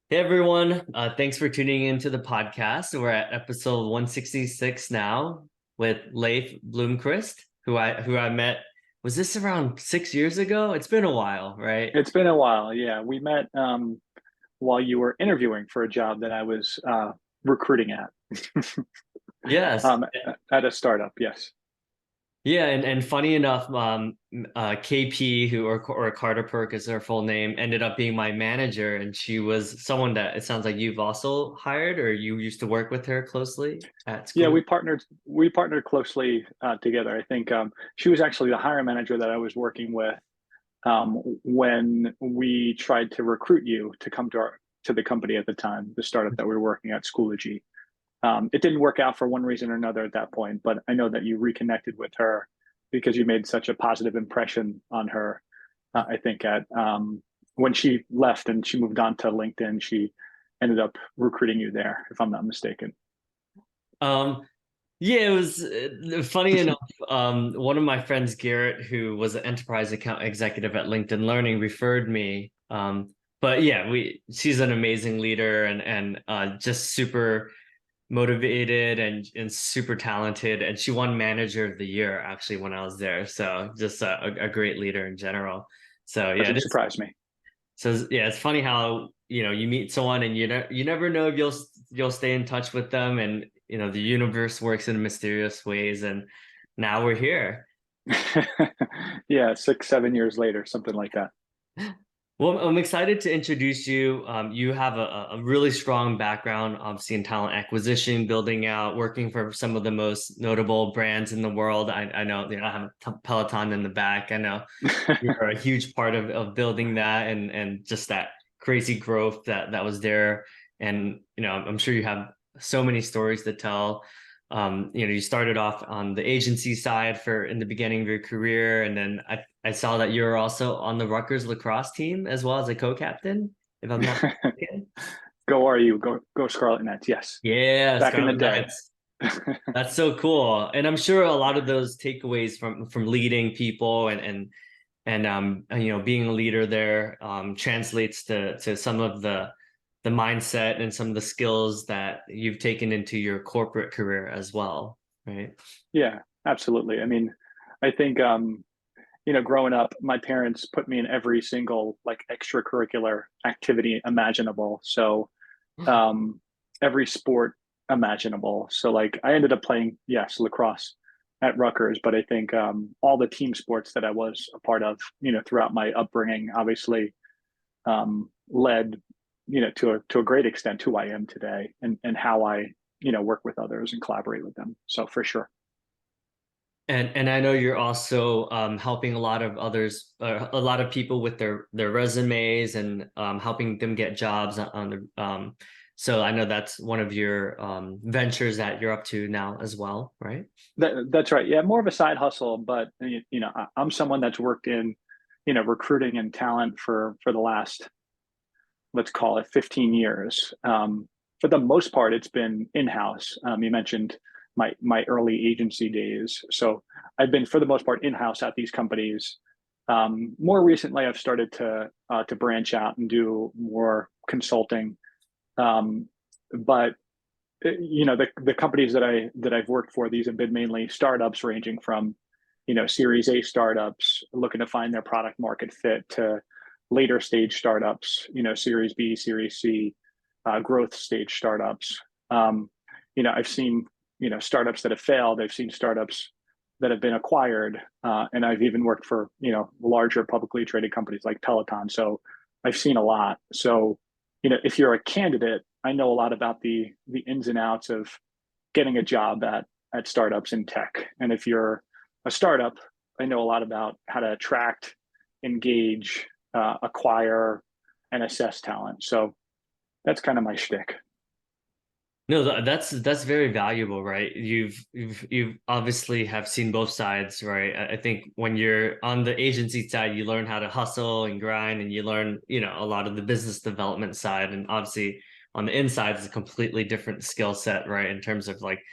Hey everyone, thanks for tuning into the podcast. We're at episode 166 now with Leif Bloomquist, who I met. Was this around 6 years ago? It's been a while, right? It's been a while. Yeah, we met while you were interviewing for a job that I was recruiting at Yes. um, at a startup. Yes. Yeah, and funny enough, KP, or Carter Perk is her full name, ended up being my manager, and she was someone that it sounds like you've also hired, or you used to work with her closely at Yeah, school. we partnered closely together. I think she was actually the hiring manager that I was working with when we tried to recruit you to come to the company at the time, the startup that we were working at, Schoology. It didn't work out for one reason or another at that point, but I know that you reconnected with her because you made such a positive impression on her. I think at when she left and she moved on to LinkedIn, she ended up recruiting you there, if I'm not mistaken. Um, Yeah, it was funny enough. One of my friends, Garrett, who was an enterprise account executive at LinkedIn Learning, referred me. But yeah, she's an amazing leader and just super motivated and super talented. And she won Manager of the Year actually when I was there. So just a great leader in general. So yeah, Doesn't surprise me. yeah, it's funny how you meet someone and you never know if you'll stay in touch with them, and the universe works in mysterious ways, and now we're here. Yeah, 6, 7 years later, something like that. Well, I'm excited to introduce you. You have a really strong background, obviously in talent acquisition, building out, working for some of the most notable brands in the world. I know, I have Peloton in the back. I know you're a huge part of building that and just that crazy growth that was there. And I'm sure you have so many stories to tell. You started off on the agency side for in the beginning of your career, and then I saw that you're also on the Rutgers lacrosse team as well as a co-captain, if I'm not mistaken. Go are you? Go Scarlet Knights. Yes. Yeah, Back in the Scarlet day. Knights. That's so cool. And I'm sure a lot of those takeaways from leading people and being a leader there translates to some of the mindset and some of the skills that you've taken into your corporate career as well, right? Yeah, absolutely. I mean, I think growing up, my parents put me in every single like extracurricular activity imaginable. So um, every sport imaginable. So like I ended up playing, yes, lacrosse at Rutgers, but I think all the team sports that I was a part of, throughout my upbringing, obviously led, to a great extent who I am today and how I, work with others and collaborate with them. So for sure. And I know you're also helping a lot of others, a lot of people with their resumes and helping them get jobs on the. So I know that's one of your ventures that you're up to now as well, right? That's right. Yeah, more of a side hustle, but I'm someone that's worked in, recruiting and talent for the last, let's call it 15 years. For the most part, it's been in-house. You mentioned my early agency days, so I've been for the most part in-house at these companies. More recently, I've started to branch out and do more consulting. Um, but the companies that I've worked for, these have been mainly startups ranging from series A startups looking to find their product market fit to later stage startups, series B, series C, growth stage startups. I've seen startups that have failed. I've seen startups that have been acquired, and I've even worked for larger publicly traded companies like Peloton. So I've seen a lot. So if you're a candidate, I know a lot about the ins and outs of getting a job at startups in tech. And if you're a startup, I know a lot about how to attract, engage, acquire, and assess talent. So that's kind of my shtick. No, that's very valuable, right? You've obviously have seen both sides, right? I think when you're on the agency side, you learn how to hustle and grind, and you learn, a lot of the business development side, and obviously on the inside is a completely different skill set, right? In terms of like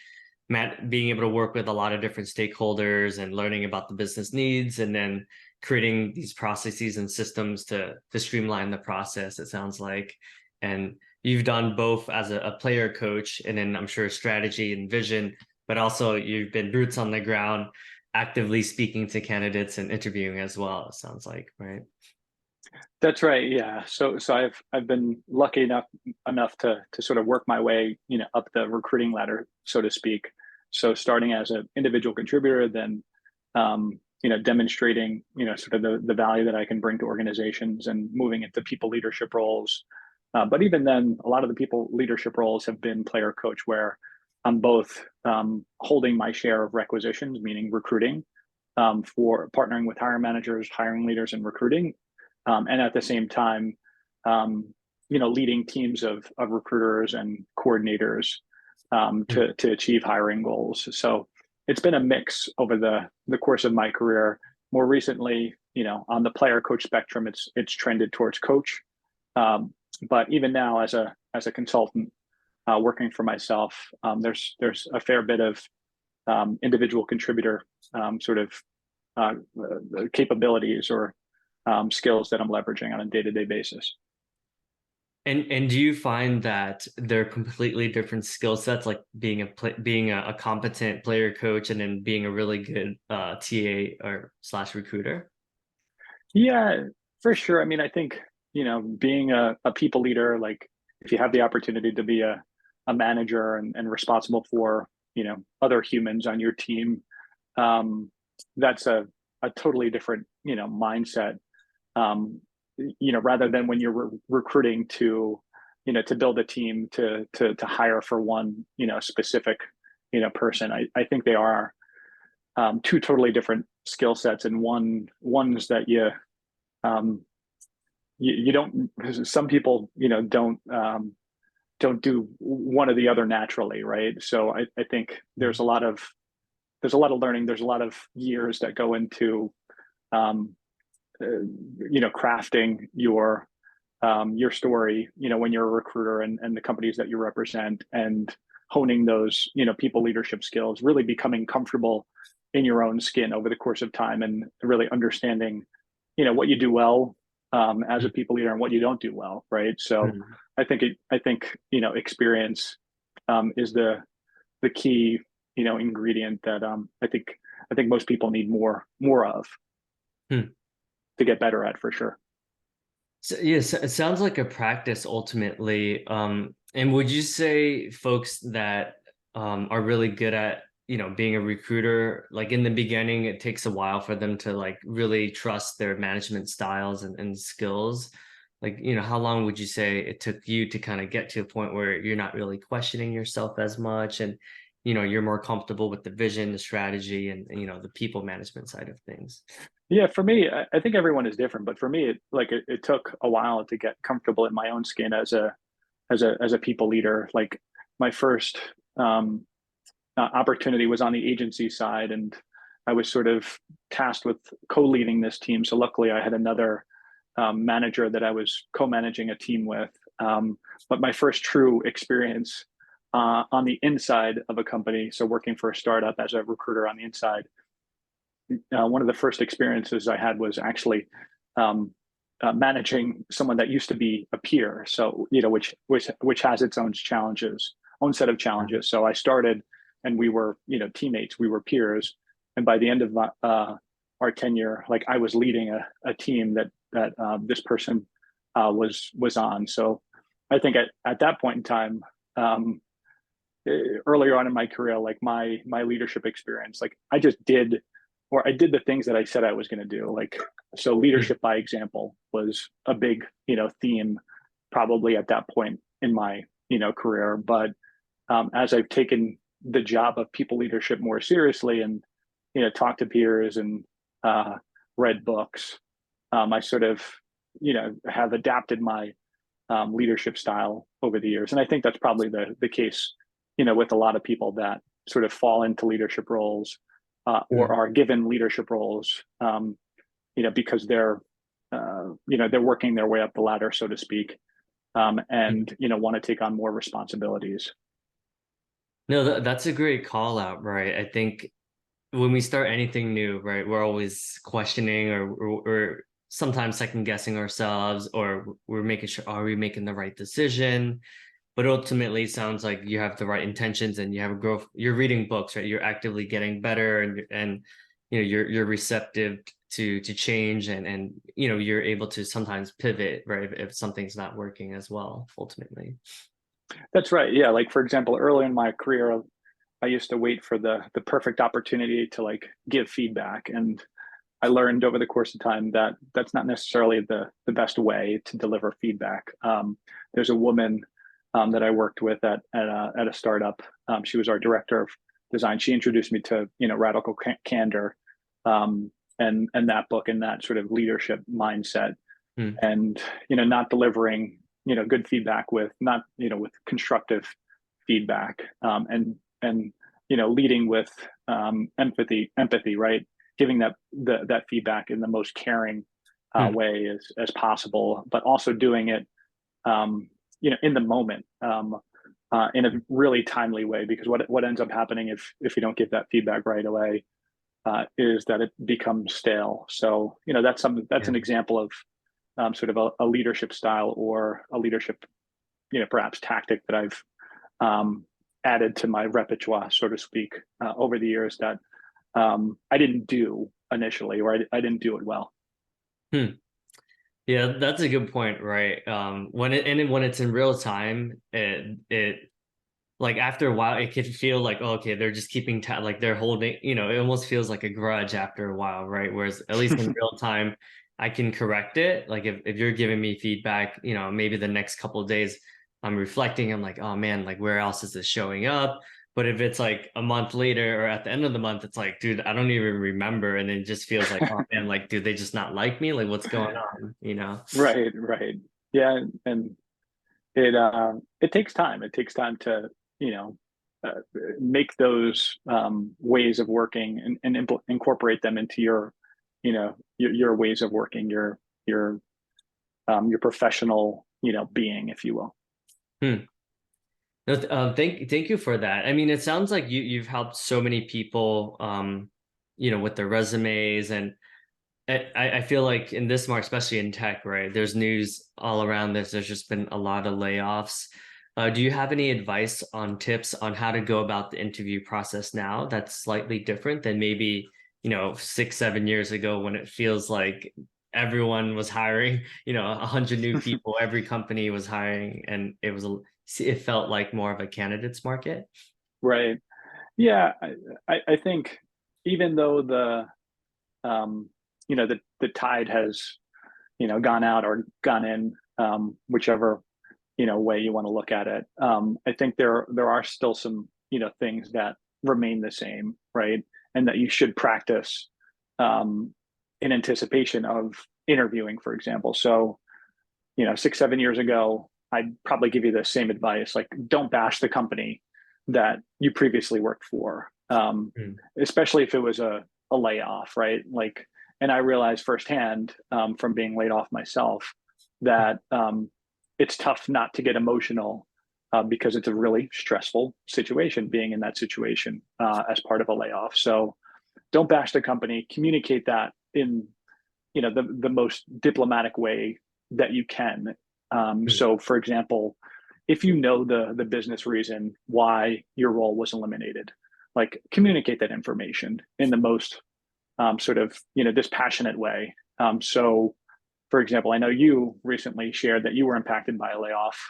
being able to work with a lot of different stakeholders and learning about the business needs, and then creating these processes and systems to streamline the process. It sounds like, And you've done both as a player coach, and then I'm sure strategy and vision, but also you've been boots on the ground, actively speaking to candidates and interviewing as well, it sounds like, right? That's right. Yeah. So I've been lucky enough to sort of work my way, up the recruiting ladder, so to speak. So starting as an individual contributor, then demonstrating, sort of the value that I can bring to organizations and moving into people leadership roles. But even then, a lot of the people leadership roles have been player coach, where I'm both holding my share of requisitions, meaning recruiting, for partnering with hiring managers, hiring leaders, and recruiting, and at the same time, leading teams of recruiters and coordinators, to achieve hiring goals. So it's been a mix over the course of my career. More recently, on the player coach spectrum, it's trended towards coach. But even now, as a consultant, working for myself, there's a fair bit of individual contributor, sort of capabilities or skills that I'm leveraging on a day-to-day basis. And do you find that they're completely different skill sets, like being a competent player coach and then being a really good TA or slash recruiter? Yeah, for sure. I mean, I think, being a people leader, like if you have the opportunity to be a manager and responsible for, other humans on your team, that's a totally different, mindset. Rather than when you're recruiting to, to build a team to hire for one, specific, person. I think they are two totally different skill sets, and ones that um, you don't. Some people, don't do one or the other naturally, right? So I think there's a lot of learning. There's a lot of years that go into um, crafting your story, when you're a recruiter, and the companies that you represent, and honing those, people leadership skills, really becoming comfortable in your own skin over the course of time, and really understanding, what you do well, as a people leader, and what you don't do well. Right. So Mhm. I think, experience, is the key, ingredient that, I think most people need more of Hmm. to get better at, for sure. So yes, it sounds like a practice ultimately. And would you say folks that are really good at, being a recruiter, like in the beginning, it takes a while for them to like really trust their management styles and skills? Like, how long would you say it took you to kind of get to a point where you're not really questioning yourself as much, and you're more comfortable with the vision, the strategy, and the people management side of things? Yeah, for me, I think everyone is different, but for me, it took a while to get comfortable in my own skin as a people leader. Like my first um, opportunity was on the agency side, and I was sort of tasked with co-leading this team. So luckily, I had another manager that I was co-managing a team with. But my first true experience on the inside of a company, so working for a startup as a recruiter on the inside, one of the first experiences I had was actually um, managing someone that used to be a peer. So, which has its own set of challenges. So I started, and we were, teammates, we were peers, and by the end of our tenure, like I was leading a team that this person was on. So I think at that point in time, um, earlier on in my career, like my leadership experience, like I did the things that I said I was going to do. Like, so leadership by example was a big, theme probably at that point in my, career. But as I've taken the job of people leadership more seriously, and, talked to peers, and uh, read books, I sort of, have adapted my leadership style over the years. And I think that's probably the case, with a lot of people that sort of fall into leadership roles, or Mhm. are given leadership roles, because they're working their way up the ladder, so to speak, and want to take on more responsibilities. No, that's a great call out, right? I think when we start anything new, right, we're always questioning or sometimes second guessing ourselves, or we're making sure, are we making the right decision? But ultimately, it sounds like you have the right intentions and you have a growth. You're reading books, right? You're actively getting better, and you're receptive to change, and you're able to sometimes pivot, right? If something's not working as well, ultimately. That's right. Yeah. Like for example, early in my career, I used to wait for the perfect opportunity to like give feedback. And I learned over the course of time that that's not necessarily the best way to deliver feedback. There's a woman that I worked with at a startup. She was our director of design. She introduced me to radical candor, and that book and that sort of leadership mindset, Hmm. and not delivering good feedback with not with constructive feedback, and leading with empathy, right? Giving that feedback in the most caring Hmm. way as possible, but also doing it in the moment, in a really timely way. Because what ends up happening if you don't give that feedback right away, is that it becomes stale. So that's Yeah. an example of sort of a leadership style or a leadership perhaps tactic that I've added to my repertoire, so to speak, over the years that I didn't do initially, or I didn't do it well. Hmm. Yeah, that's a good point, right? When it's in real time, it like after a while, it could feel like, oh, okay, they're just keeping like they're holding, it almost feels like a grudge after a while, right? Whereas at least in real time, I can correct it. Like if you're giving me feedback, maybe the next couple of days I'm reflecting, I'm like, oh man, like where else is this showing up? But if it's like a month later or at the end of the month, it's like, dude, I don't even remember. And it just feels like, oh man, like, do they just not like me? Like, what's going on? Right, right. Yeah, and it takes time. It takes time to you know uh, make those ways of working and incorporate them into your ways of working, your professional being, if you will. Hmm. No, thank you for that. I mean, it sounds like you've helped so many people, with their resumes, and I feel like in this market, especially in tech, right? There's news all around this. There's just been a lot of layoffs. Do you have any advice on tips on how to go about the interview process now that's slightly different than maybe, 6, 7 years ago when it feels like everyone was hiring, 100 new people, every company was hiring, and it felt like more of a candidates market? Right. Yeah, I think even though um, the tide has gone out or gone in, whichever way you want to look at it, I think there are still some things that remain the same, right? And that you should practice um, in anticipation of interviewing, for example. So 6 7 years ago, I'd probably give you the same advice, like don't bash the company that you previously worked for, Mm. especially if it was a layoff, right? Like, and I realized firsthand, from being laid off myself, that it's tough not to get emotional, because it's a really stressful situation being in that situation, as part of a layoff. So don't bash the company, communicate that in the most diplomatic way that you can. Mm. So for example, if you know the business reason why your role was eliminated, like communicate that information in the most sort of dispassionate way. So for example, I know you recently shared that you were impacted by a layoff,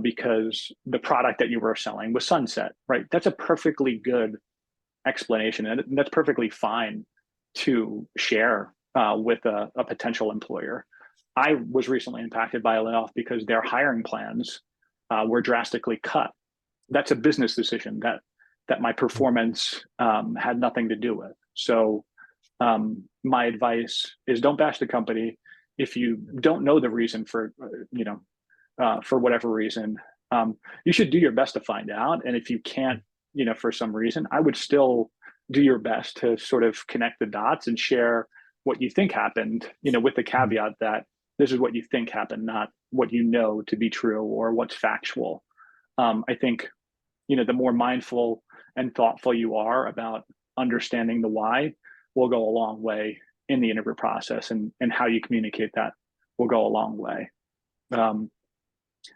because the product that you were selling was sunset, right? That's a perfectly good explanation, and that's perfectly fine to share with a potential employer. I was recently impacted by a layoff because their hiring plans were drastically cut. That's a business decision that my performance had nothing to do with. So my advice is don't bash the company if you don't know the reason for whatever reason. You should do your best to find out. And if you can't, for some reason, I would still do your best to sort of connect the dots and share what you think happened, with the Mm. caveat that this is what you think happened, not what you know to be true or what's factual. I think, the more mindful and thoughtful you are about understanding the why will go a long way in the interview process, and how you communicate that will go a long way.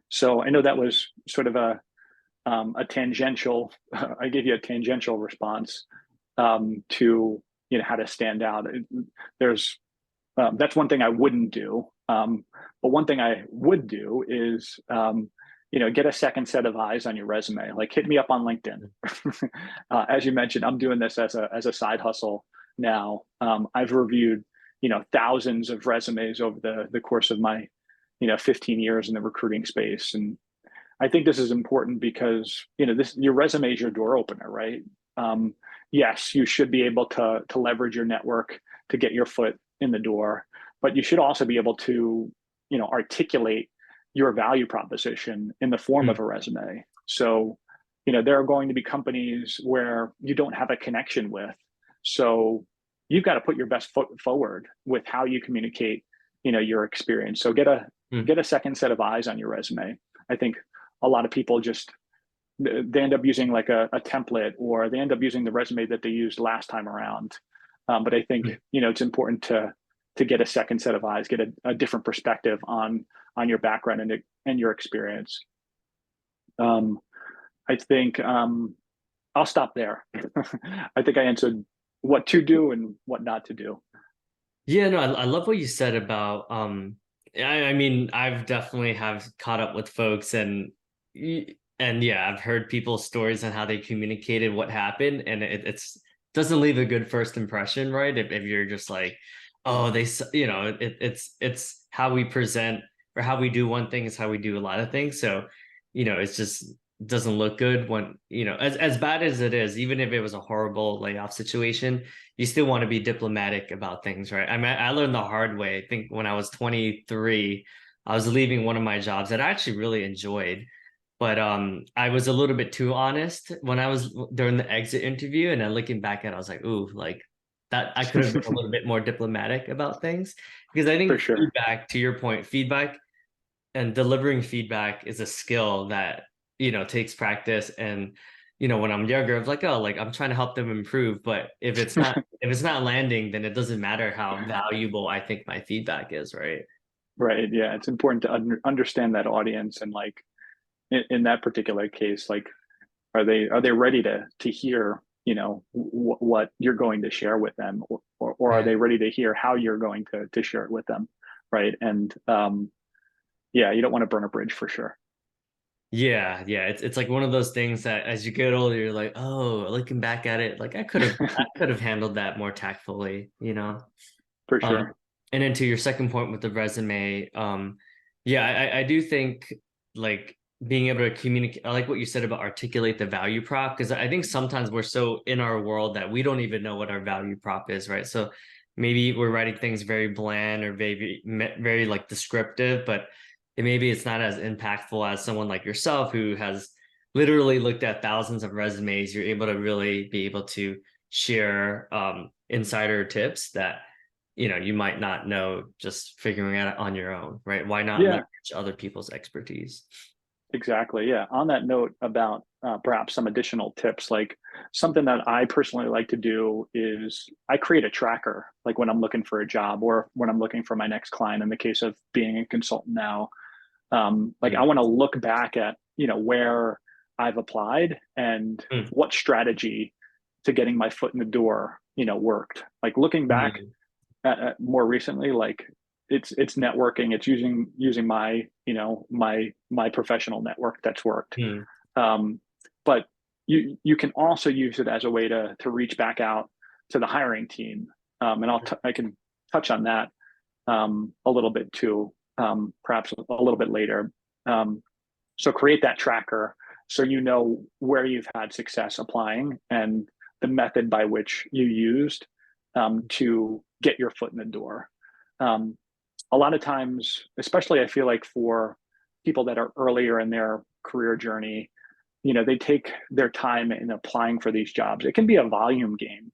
So I know that was sort of a tangential, I gave you a tangential response to, how to stand out. There's that's one thing I wouldn't do. But one thing I would do is, get a second set of eyes on your resume. Like, hit me up on LinkedIn. As you mentioned, I'm doing this as a side hustle now. I've reviewed, thousands of resumes over the course of my, 15 years in the recruiting space. And I think this is important because, your resume is your door opener, right? Yes, you should be able to leverage your network to get your foot in the door, but you should also be able to, articulate your value proposition in the form of a resume. So, there are going to be companies where you don't have a connection with. So you've got to put your best foot forward with how you communicate, your experience. So get a second set of eyes on your resume. I think a lot of people they end up using like a template, or they end up using the resume that they used last time around. But I think, it's important to get a second set of eyes, get a different perspective on your background and your experience. I think I'll stop there. I think I answered what to do and what not to do. Yeah, no, I love what you said about I mean, I've definitely have caught up with folks, and yeah, I've heard people's stories on how they communicated what happened, and it's doesn't leave a good first impression, right? If you're just like, oh, it's how we present, or how we do one thing is how we do a lot of things. So, it's just doesn't look good when, as bad as it is, even if it was a horrible layoff situation, you still want to be diplomatic about things, right? I mean, I learned the hard way. I think when I was 23, I was leaving one of my jobs that I actually really enjoyed. But I was a little bit too honest when I was during the exit interview, and then looking back at it, I was like, ooh, like that I could have been a little bit more diplomatic about things, because I For think sure. feedback, to your point, feedback and delivering feedback is a skill that, takes practice. And, when I'm younger, I was like, oh, like I'm trying to help them improve. But if it's not landing, then it doesn't matter how valuable I think my feedback is, right? Right. Yeah. It's important to understand that audience, and like in that particular case, like, are they ready to hear, what you're going to share with them, or are Yeah. they ready to hear how you're going to share it with them, right? And yeah, you don't want to burn a bridge, for sure. Yeah. It's like one of those things that as you get older, you're like, oh, looking back at it, like I could have handled that more tactfully. For Um, sure. and then to your second point with the resume, yeah, I do think, like, being able to communicate, I like what you said about articulate the value prop, because I think sometimes we're so in our world that we don't even know what our value prop is, right? So maybe we're writing things very bland or very like descriptive, but maybe it's not as impactful as someone like yourself who has literally looked at thousands of resumes. You're able to really be able to share insider tips that, you might not know just figuring it out on your own, right? Why not Yeah, leverage other people's expertise? exactly. Yeah. On that note about perhaps some additional tips, like something that I personally like to do is I create a tracker, like when I'm looking for a job or when I'm looking for my next client, in the case of being a consultant now. Like, I Mm, want to look back at, where I've applied and mm, what strategy to getting my foot in the door, worked. Like, looking back mm, at more recently, like, it's networking, it's using my, my professional network that's worked. mm, um, but you can also use it as a way to reach back out to the hiring team. And I can touch on that a little bit too, perhaps a little bit later. So create that tracker so you know where you've had success applying and the method by which you used to get your foot in the door. Um, a lot of times, especially I feel like for people that are earlier in their career journey, they take their time in applying for these jobs. It can be a volume game.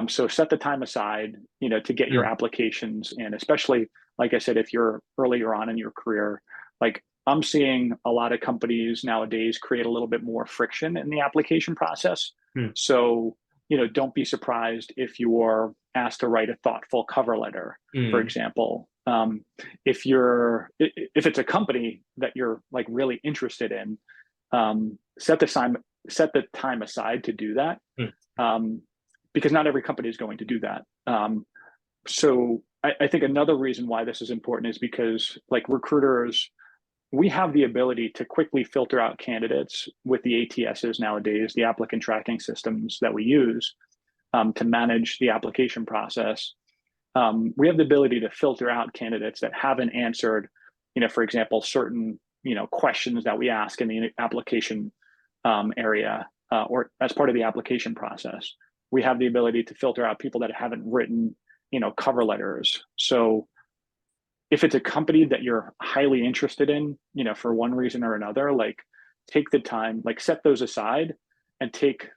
So set the time aside, to get your mm. applications in, especially, like I said, if you're earlier on in your career. Like, I'm seeing a lot of companies nowadays create a little bit more friction in the application process. Mm. So don't be surprised if you're asked to write a thoughtful cover letter, for Mm. example. If it's a company that you're like really interested in, set the time aside to do that, Mm. um, because not every company is going to do that. So I think another reason why this is important is because like recruiters, we have the ability to quickly filter out candidates with the ATSs nowadays, the applicant tracking systems that we use to manage the application process. We have the ability to filter out candidates that haven't answered, for example, certain, questions that we ask in the application area or as part of the application process. We have the ability to filter out people that haven't written, cover letters. So if it's a company that you're highly interested in, for one reason or another, like take the time, like set those aside and take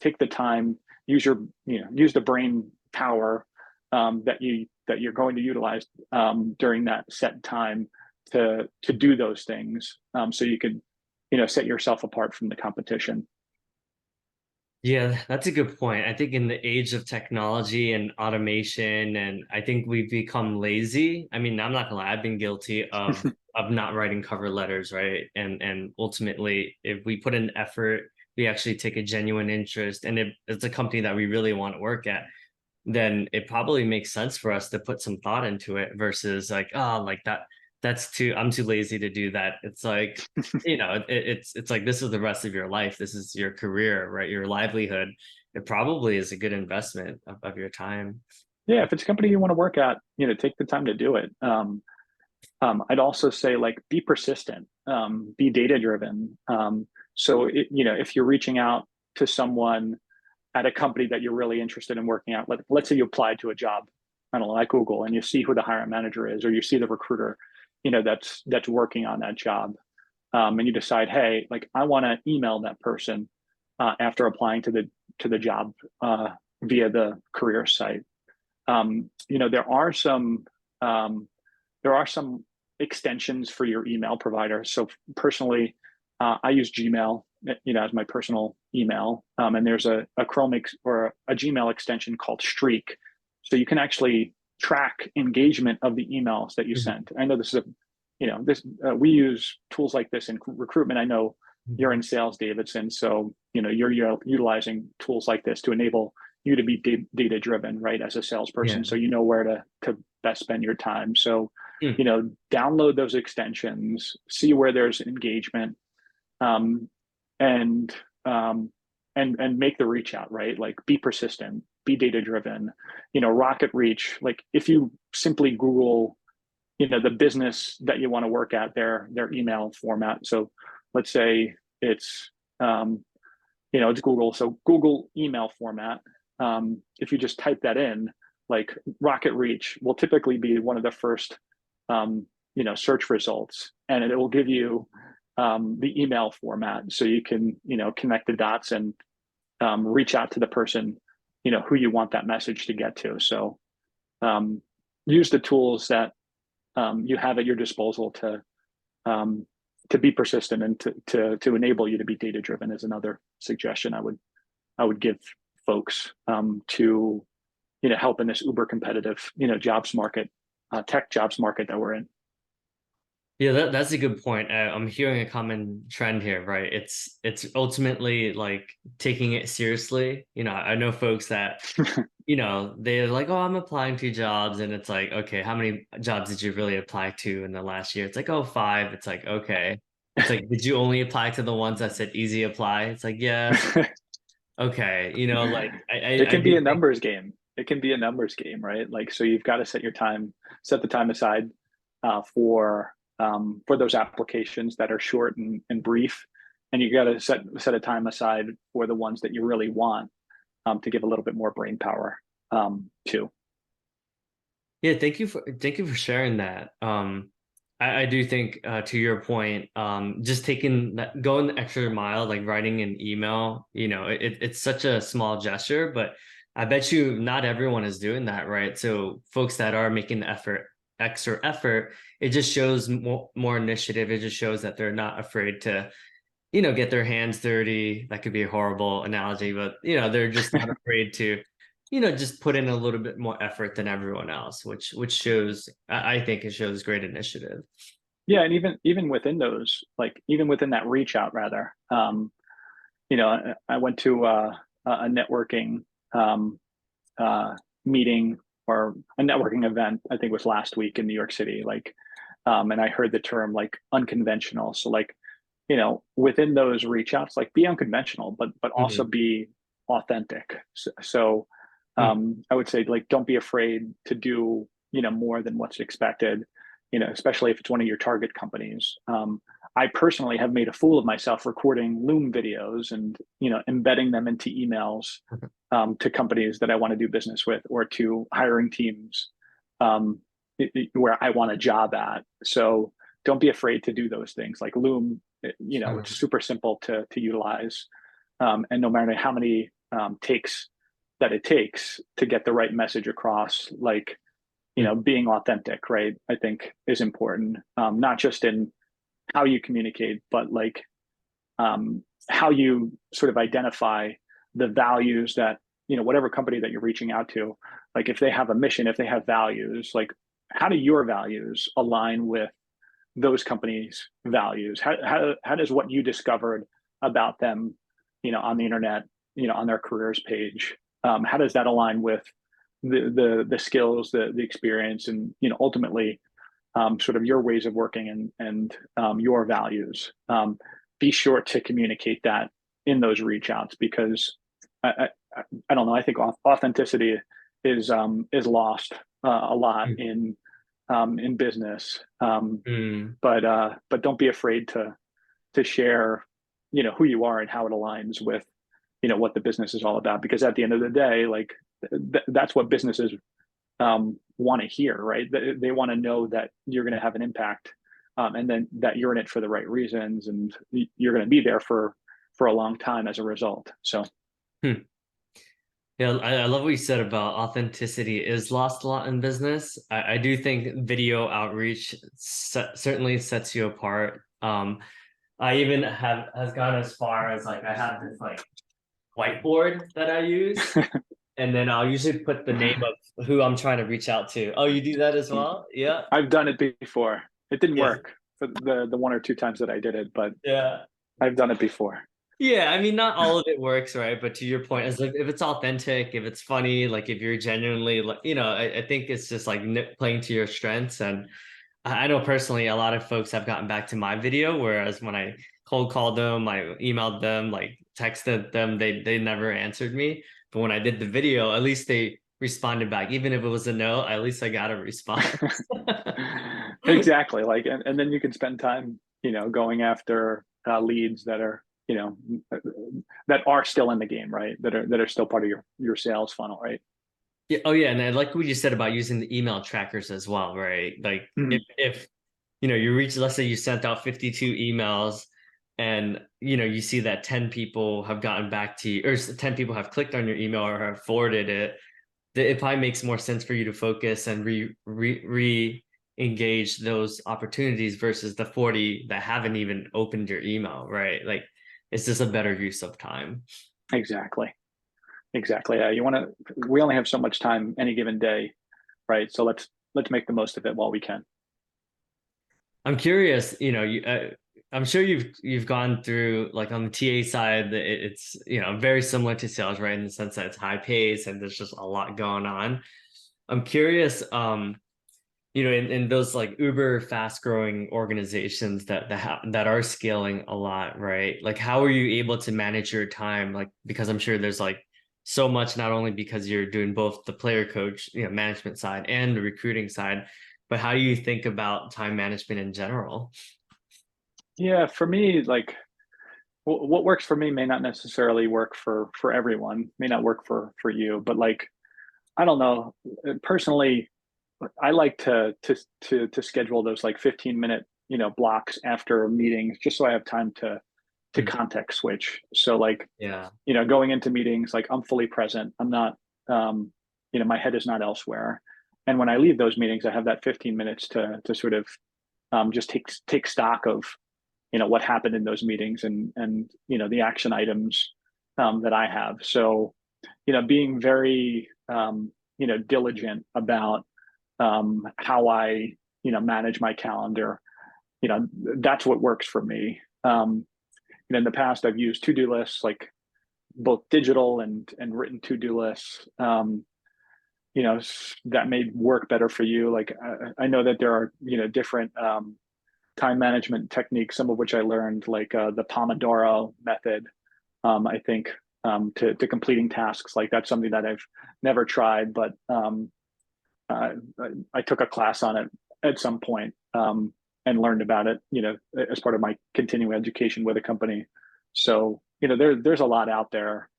the time, use the brain power that you're going to utilize during that set time to do those things, so you could set yourself apart from the competition. Yeah, that's a good point. I think in the age of technology and automation, and I think we've become lazy. I mean, I'm not gonna lie, I've been guilty of not writing cover letters, right? And ultimately, if we put in effort, we actually take a genuine interest, and if it's a company that we really want to work at, then it probably makes sense for us to put some thought into it versus like, oh, like I'm too lazy to do that. It's like, it's like this is the rest of your life. This is your career, right? Your livelihood. It probably is a good investment of your time. Yeah, if it's a company you want to work at, take the time to do it. I'd also say like be persistent, be data driven. If you're reaching out to someone at a company that you're really interested in working at, let's say you applied to a job, I don't know, like Google, and you see who the hiring manager is, or you see the recruiter, that's working on that job, and you decide, hey, like I want to email that person after applying to the job via the career site. There are some extensions for your email provider. So personally, I use Gmail, as my personal email, and there's a Chrome or a Gmail extension called Streak, so you can actually track engagement of the emails that you Mhm. sent. I know this is we use tools like this in recruitment. I know you're in sales, Davidson, so you're utilizing tools like this to enable you to be data driven, right, as a salesperson, Yeah. so you know where to best spend your time. So Mm. download those extensions, see where there's engagement, um, and um, and make the reach out, right? Like be persistent, be data driven. Rocket reach. Like if you simply Google, the business that you want to work at, their email format. So let's say um, it's Google. So Google email format. If you just type that in, like Rocket Reach will typically be one of the first search results, and it will give you the email format, so you can connect the dots and reach out to the person who you want that message to get to. So um, use the tools that you have at your disposal um, to be persistent and to enable you to be data driven is another suggestion I would give folks to help in this uber competitive jobs market, tech jobs market that we're in. Yeah, that's a good point. I'm hearing a common trend here, right? It's ultimately like taking it seriously. I know folks that, they're like, oh, I'm applying to jobs, and it's like, okay, how many jobs did you really apply to in the last year? It's like, oh, 5. It's like, okay. It's like, did you only apply to the ones that said easy apply? It's like, yes. Okay. Like It I can be do a think, numbers game. It can be a numbers game, right? Like, so you've got to set the time aside for those applications that are short and brief, and you got to set a time aside for the ones that you really want, to give a little bit more brain power too. yeah, thank you for sharing that. I do think to your point, just going the extra mile, like writing an email, it's such a small gesture, but I bet you not everyone is doing that, right? So folks that are making the extra effort, it just shows more initiative. It just shows that they're not afraid to get their hands dirty. That could be a horrible analogy, but they're just not afraid to, just put in a little bit more effort than everyone else, which shows, I think it shows great initiative. Yeah, and even within those, like even within that reach out, rather, I went to a networking um, meeting or a networking event. I think it was last week in New York City. Like, and I heard the term like unconventional. So like, within those reach outs, like be unconventional, but also Mhm. be authentic. So Mm. I would say like don't be afraid to do more than what's expected. Especially if it's one of your target companies. I personally have made a fool of myself recording Loom videos and embedding them into emails to companies that I want to do business with or to hiring teams um, where I want a job at. So don't be afraid to do those things like Loom. It's Mhm. super simple to utilize, and no matter how many takes that it takes to get the right message across, like being authentic, right? I think is important, not just in how you communicate, but like how you sort of identify the values that whatever company that you're reaching out to, like if they have a mission, if they have values, like how do your values align with those companies values? How does what you discovered about them on the internet, on their careers page, how does that align with the skills, the experience, and ultimately sort of your ways of working and your values. Be sure to communicate that in those reach outs because I don't know. I think authenticity is lost a lot in business. Mm. But don't be afraid to share who you are and how it aligns with what the business is all about. Because at the end of the day, like that's what businesses want to hear, right? They want to know that you're going to have an impact, and then that you're in it for the right reasons, and you're going to be there for a long time as a result. So, Hmm. Yeah, I love what you said about authenticity is lost a lot in business. I do think video outreach certainly sets you apart. I even have has gone as far as like I have this like whiteboard that I use, and then I'll usually put the name of who I'm trying to reach out to. Oh, you do that as well? Yeah. I've done it before. It didn't Yes. work for the one or two times that I did it, but Yeah. I've done it before. Yeah, I mean, not all of it works, right? But to your point, as if it's authentic, if it's funny, like if you're genuinely, like, I think it's just like playing to your strengths. And I know personally, a lot of folks have gotten back to my video, whereas when I cold called them, I emailed them, like texted them, they never answered me. But when I did the video, at least they responded back, even if it was a no. At least I got a response. Exactly. Like, and then you can spend time, going after leads that are, that are still in the game, right? That are still part of your sales funnel, right? Yeah. Oh, yeah. And I like what you said about using the email trackers as well, right? Like Mm. if you reach, let's say you sent out 52 emails and you see that 10 people have gotten back to you, or 10 people have clicked on your email or have forwarded it, it probably makes more sense for you to focus and re engage those opportunities versus the 40 that haven't even opened your email, right? Like it's just a better use of time. Exactly. Exactly. Yeah. We only have so much time any given day, right? So let's make the most of it while we can. I'm curious, I'm sure you've gone through like on the TA side, it's very similar to sales, right? In the sense that it's high pace and there's just a lot going on. I'm curious, in those like uber fast growing organizations that are scaling a lot, right? Like how are you able to manage your time? Like because I'm sure there's like so much, not only because you're doing both the player coach, management side and the recruiting side, but how do you think about time management in general? Yeah. For me, like what works for me may not necessarily work for everyone, may not work for you, but like, I don't know. Personally, I like to schedule those like 15-minute, blocks after meetings just so I have time to Hmm. context switch. So like, Yeah. going into meetings, like I'm fully present. I'm not, my head is not elsewhere. And when I leave those meetings, I have that 15 minutes to sort of just take stock of what happened in those meetings, and the action items that I have. So being very diligent about how I manage my calendar. That's what works for me. In the past, I've used to-do lists, like both digital and written to-do lists. That may work better for you. Like I know that there are different time management techniques, some of which I learned, like the Pomodoro method. I think to completing tasks, like that's something that I've never tried, but I, I took a class on it at some point, and learned about it, as part of my continuing education with a company. So, there's a lot out there.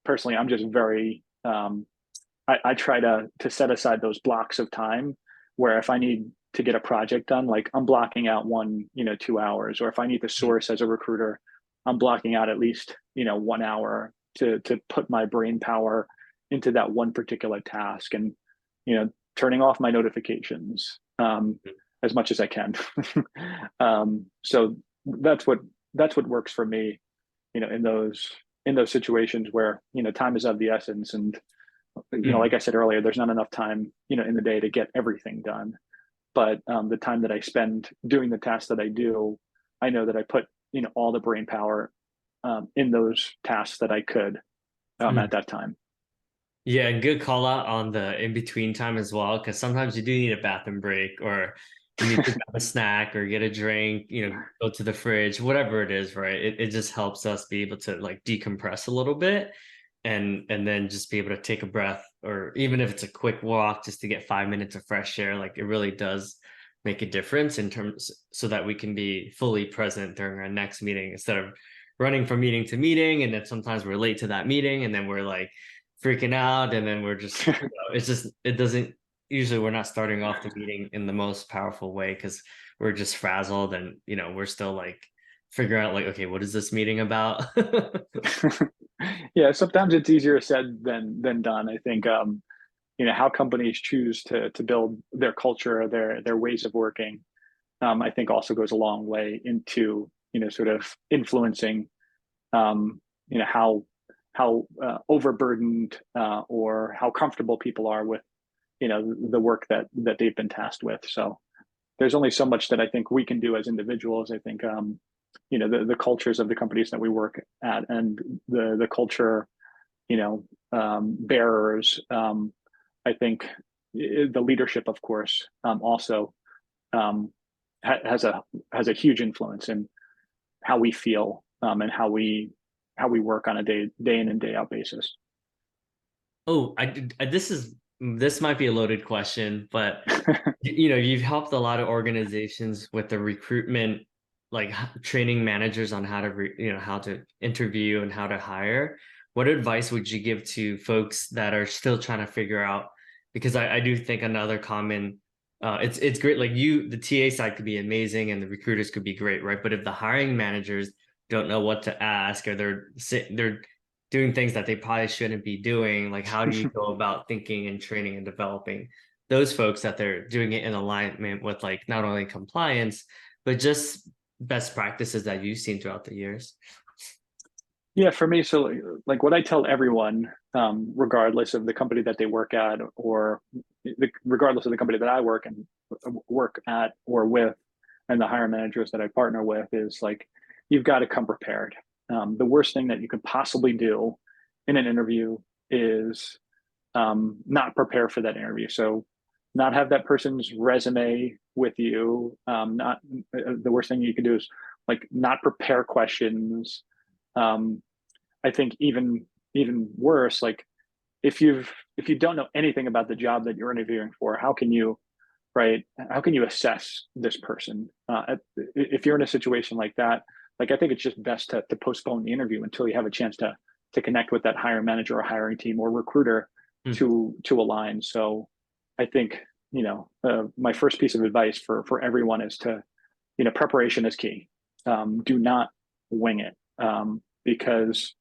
Personally, I'm just very, I try to set aside those blocks of time where if I need to get a project done, like I'm blocking out 2 hours, or if I need to source as a recruiter, I'm blocking out at least, 1 hour to put my brain power into that one particular task, and, turning off my notifications, as much as I can. So that's what works for me, in those situations where, time is of the essence. And, like I said earlier, there's not enough time, in the day to get everything done. But the time that I spend doing the tasks that I do, I know that I put, all the brain power in those tasks that I could at that time. Yeah, good call out on the in between time as well, because sometimes you do need a bathroom break, or you need to grab a snack or get a drink, go to the fridge, whatever it is, right? It just helps us be able to like decompress a little bit, and then just be able to take a breath, or even if it's a quick walk just to get 5 minutes of fresh air. Like it really does make a difference in terms, so that we can be fully present during our next meeting, instead of running from meeting to meeting, and then sometimes we're late to that meeting and then we're like freaking out, and then we're just it's just, it doesn't, usually we're not starting off the meeting in the most powerful way, because we're just frazzled, and we're still like figuring out like, okay, what is this meeting about? Yeah, sometimes it's easier said than done. I think how companies choose to build their culture, their ways of working, I think also goes a long way into sort of influencing how overburdened or how comfortable people are with the work that they've been tasked with. So there's only so much that I think we can do as individuals. I think the cultures of the companies that we work at, and the culture bearers. I think the leadership, of course, also um, has a huge influence in how we feel, and how we work on a day in and day out basis. Oh, this might be a loaded question, but you've helped a lot of organizations with the recruitment, like training managers on how to how to interview and how to hire. What advice would you give to folks that are still trying to figure out? Because I do think another common, it's great. Like the TA side could be amazing and the recruiters could be great, right? But if the hiring managers don't know what to ask, or they're doing things that they probably shouldn't be doing, like how do you go about thinking and training and developing those folks, that they're doing it in alignment with like not only compliance but just best practices that you've seen throughout the years? Yeah, for me, so like what I tell everyone, regardless of the company that they work at, or regardless of the company that I work at or with, and the hiring managers that I partner with, is like, you've got to come prepared. The worst thing that you could possibly do in an interview is not prepare for that interview. So not have that person's resume with you. Not The worst thing you could do is like not prepare questions. Um, I think even worse, like if you don't know anything about the job that you're interviewing for, how can you, right? How can you assess this person? If you're in a situation like that, like I think it's just best to postpone the interview until you have a chance to connect with that hiring manager or hiring team or recruiter Mm. to align. So I think my first piece of advice for everyone is to preparation is key. Do not wing it, because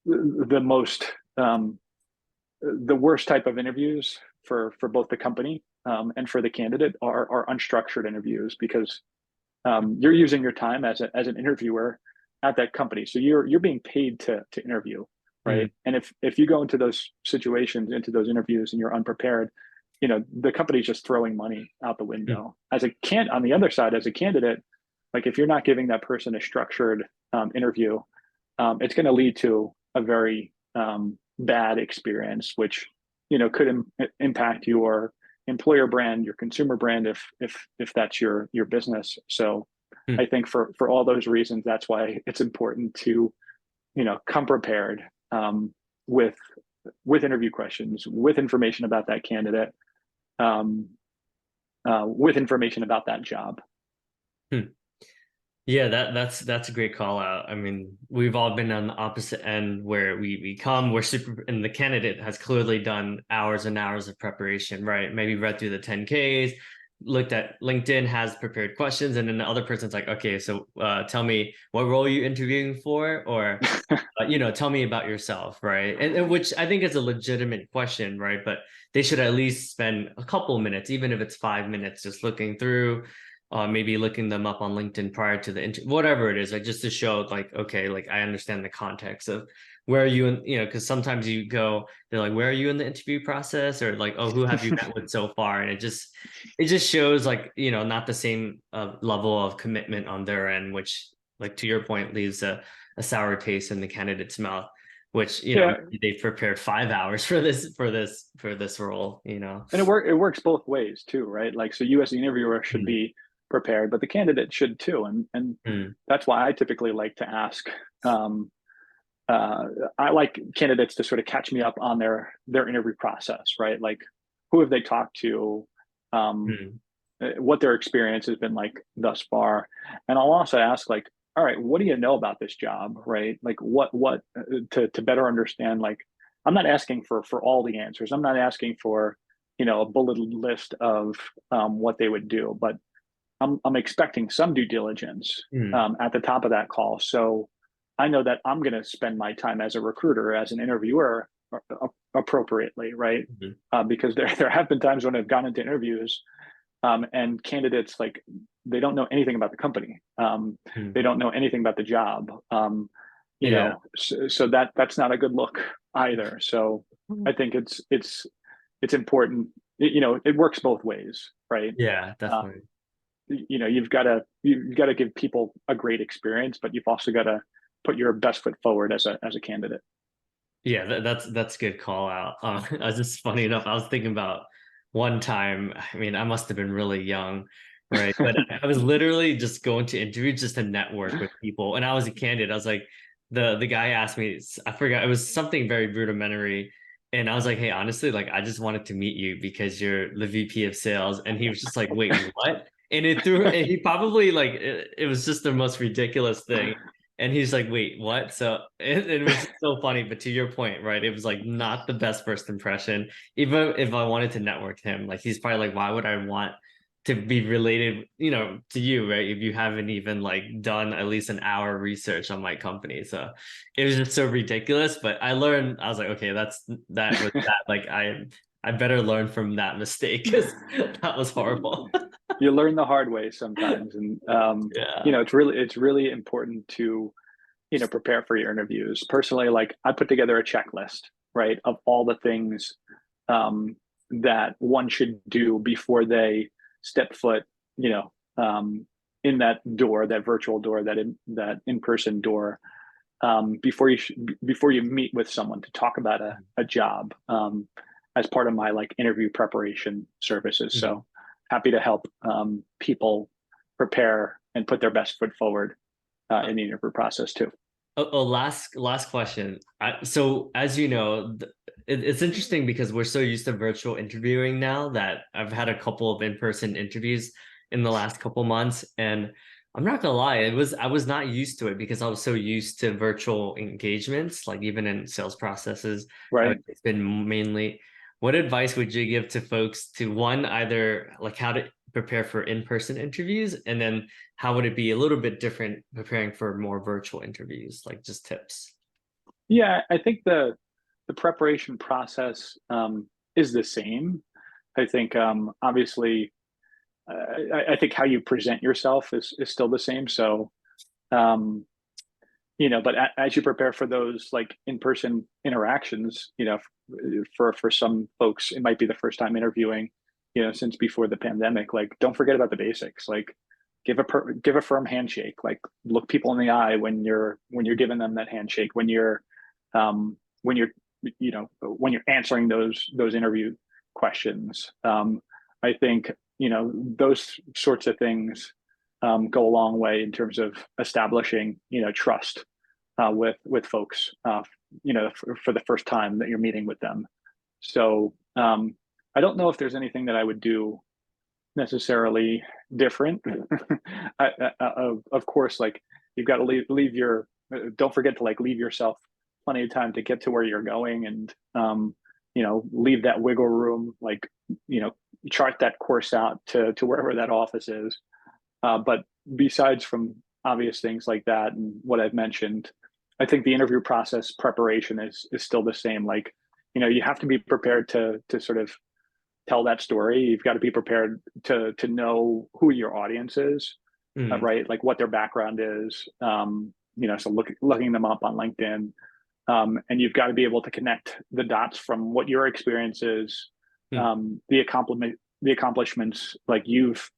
the most the worst type of interviews for both the company and for the candidate are unstructured interviews, because you're using your time as an interviewer at that company. So you're being paid to interview, Mm, right? And if you go into those situations, into those interviews, and you're unprepared, the company's just throwing money out the mm, window. On the other side, as a candidate, like if you're not giving that person a structured interview, it's going to lead to a very bad experience, which could impact your employer brand, your consumer brand, if that's your business. So I mm. think for all those reasons, that's why it's important to come prepared with interview questions, with information about that candidate, um, with information about that job. Hmm. Yeah, that's a great call out. I mean, we've all been on the opposite end where we're super, and the candidate has clearly done hours and hours of preparation, right? Maybe read through the 10Ks, looked at LinkedIn, has prepared questions, and then the other person's like, okay, so tell me what role you're interviewing for, or tell me about yourself, right? And which I think is a legitimate question, right? But they should at least spend a couple minutes, even if it's 5 minutes, just looking through, maybe looking them up on LinkedIn prior to the interview, whatever it is, like just to show, like, okay, like I understand the context of where are you in, because sometimes you go, they're like, where are you in the interview process, or like, oh, who have you met with so far, and it just shows like not the same level of commitment on their end, which, like to your point, leaves a sour taste in the candidate's mouth, which Yeah, they've prepared 5 hours for this role. and it works both ways too, right? Like, so you as the interviewer should Mm, be prepared, but the candidate should too, and mm, that's why I typically like to ask. Um, uh, I like candidates to sort of catch me up on their interview process, right? Like, who have they talked to, um, mm, what their experience has been like thus far, and I'll also ask, like, all right, what do you know about this job, right? Like, what to better understand. Like, I'm not asking for all the answers. I'm not asking for a bulleted list of what they would do, but I'm expecting some due diligence mm, at the top of that call. So I know that I'm going to spend my time as a recruiter, as an interviewer, appropriately, right? mm, Because there have been times when I've gone into interviews, and candidates, like, they don't know anything about the company. They mm. don't know anything about the job. Yeah. So that's not a good look either. So I think it's important. It works both ways, right? Yeah, Uh, definitely. you've got to give people a great experience, but you've also got to put your best foot forward as a candidate. Yeah, that's a good call out. I was just funny enough, I was thinking about one time, I mean, I must have been really young, right? But I was literally just going to interview just to network with people. And I was a candidate. I was like, the guy asked me, I forgot, it was something very rudimentary. And I was like, hey, honestly, like I just wanted to meet you because you're the VP of sales. And he was just like, wait, what? And he probably like it was just the most ridiculous thing. And he's like, wait, what? So it was just so funny. But to your point, right? It was like not the best first impression. Even if I wanted to network him, like he's probably like, why would I want to be related, to you, right? If you haven't even like done at least an hour research on my company. So it was just so ridiculous. But I learned, I was like, okay, that was that. Like I better learn from that mistake because that was horrible. You learn the hard way sometimes, and Yeah. it's really important to prepare for your interviews. Personally, like, I put together a checklist, right, of all the things that one should do before they step foot, you know, um, in that door, that virtual door, that in-person door, before you meet with someone to talk about a job, as part of my, like, interview preparation services. Mhm. So happy to help people prepare and put their best foot forward in the interview process too. Last question. So as you know, it's interesting because we're so used to virtual interviewing now that I've had a couple of in-person interviews in the last couple months, and I'm not gonna lie, I was not used to it because I was so used to virtual engagements, like even in sales processes, Right. it's been mainly. What advice would you give to folks to one, either like how to prepare for in-person interviews, and then how would it be a little bit different preparing for more virtual interviews, like just tips? Yeah, I think the preparation process is the same. I think, obviously, I think how you present yourself is still the same. So, um, but as you prepare for those like in-person interactions, for some folks, it might be the first time interviewing, since before the pandemic. Like, don't forget about the basics. Like, give a firm handshake. Like, look people in the eye when you're giving them that handshake. When you're when you're answering those interview questions. I think those sorts of things go a long way in terms of establishing trust with folks, for the first time that you're meeting with them. So I don't know if there's anything that I would do necessarily different. Of course, like, you've got to leave your, don't forget to like leave yourself plenty of time to get to where you're going, and leave that wiggle room, like, chart that course out to wherever that office is. But besides from obvious things like that and what I've mentioned, I think the interview process preparation is still the same. Like, you have to be prepared to sort of tell that story. You've got to be prepared to know who your audience is, right? Like, what their background is. So looking them up on LinkedIn, and you've got to be able to connect the dots from what your experience is, the accomplishments like you've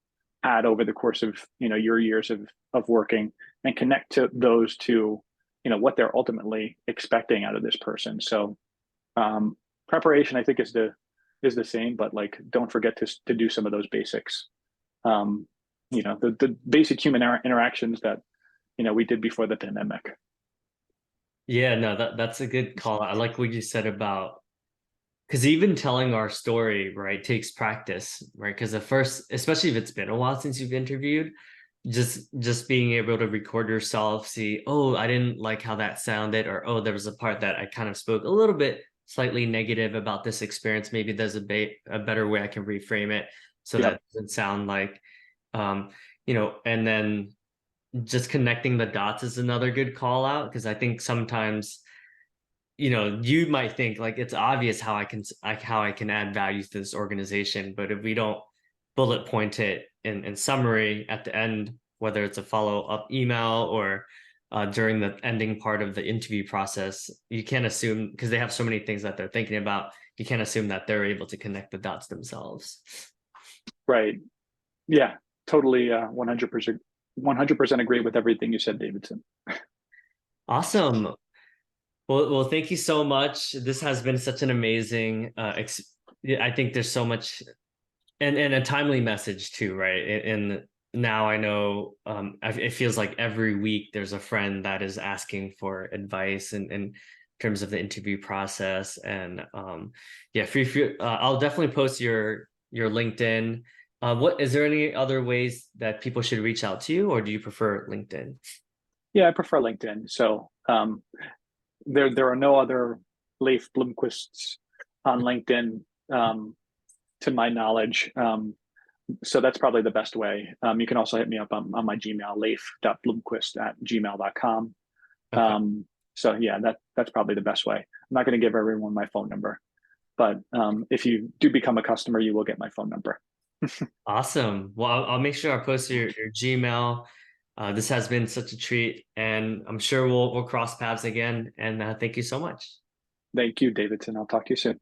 had over the course of your years of working, and connect to those to what they're ultimately expecting out of this person. So preparation, I think, is the same, but like, don't forget to do some of those basics. The basic human interactions that we did before the pandemic. Yeah, no, that's a good call. I like what you said about, because even telling our story, right, takes practice, right? Because at first, especially if it's been a while since you've interviewed, just being able to record yourself, see, oh, I didn't like how that sounded, or oh, there was a part that I kind of spoke a little bit slightly negative about this experience. Maybe there's a better way I can reframe it so Yep. that doesn't sound like, and then just connecting the dots is another good call out, because I think sometimes you might think like it's obvious how I can add value to this organization, but if we don't bullet point it in summary at the end, whether it's a follow-up email or during the ending part of the interview process, you can't assume, because they have so many things that they're thinking about, you can't assume that they're able to connect the dots themselves. Right. Yeah, totally. 100% agree with everything you said, Davidson. Awesome. Well, thank you so much. This has been such an amazing, I think there's so much, and a timely message too, right? And now I know, it feels like every week there's a friend that is asking for advice in terms of the interview process. And yeah, I'll definitely post your LinkedIn. What is there any other ways that people should reach out to you, or do you prefer LinkedIn? Yeah, I prefer LinkedIn. So there are no other Leif Blomquists on LinkedIn, to my knowledge. So that's probably the best way. You can also hit me up on my Gmail, leif.blomquist@gmail.com. Okay. So yeah, that's probably the best way. I'm not going to give everyone my phone number, but if you do become a customer, you will get my phone number. Awesome. Well, I'll make sure I post your Gmail. This has been such a treat, and I'm sure we'll cross paths again. And thank you so much. Thank you, Davidson. I'll talk to you soon.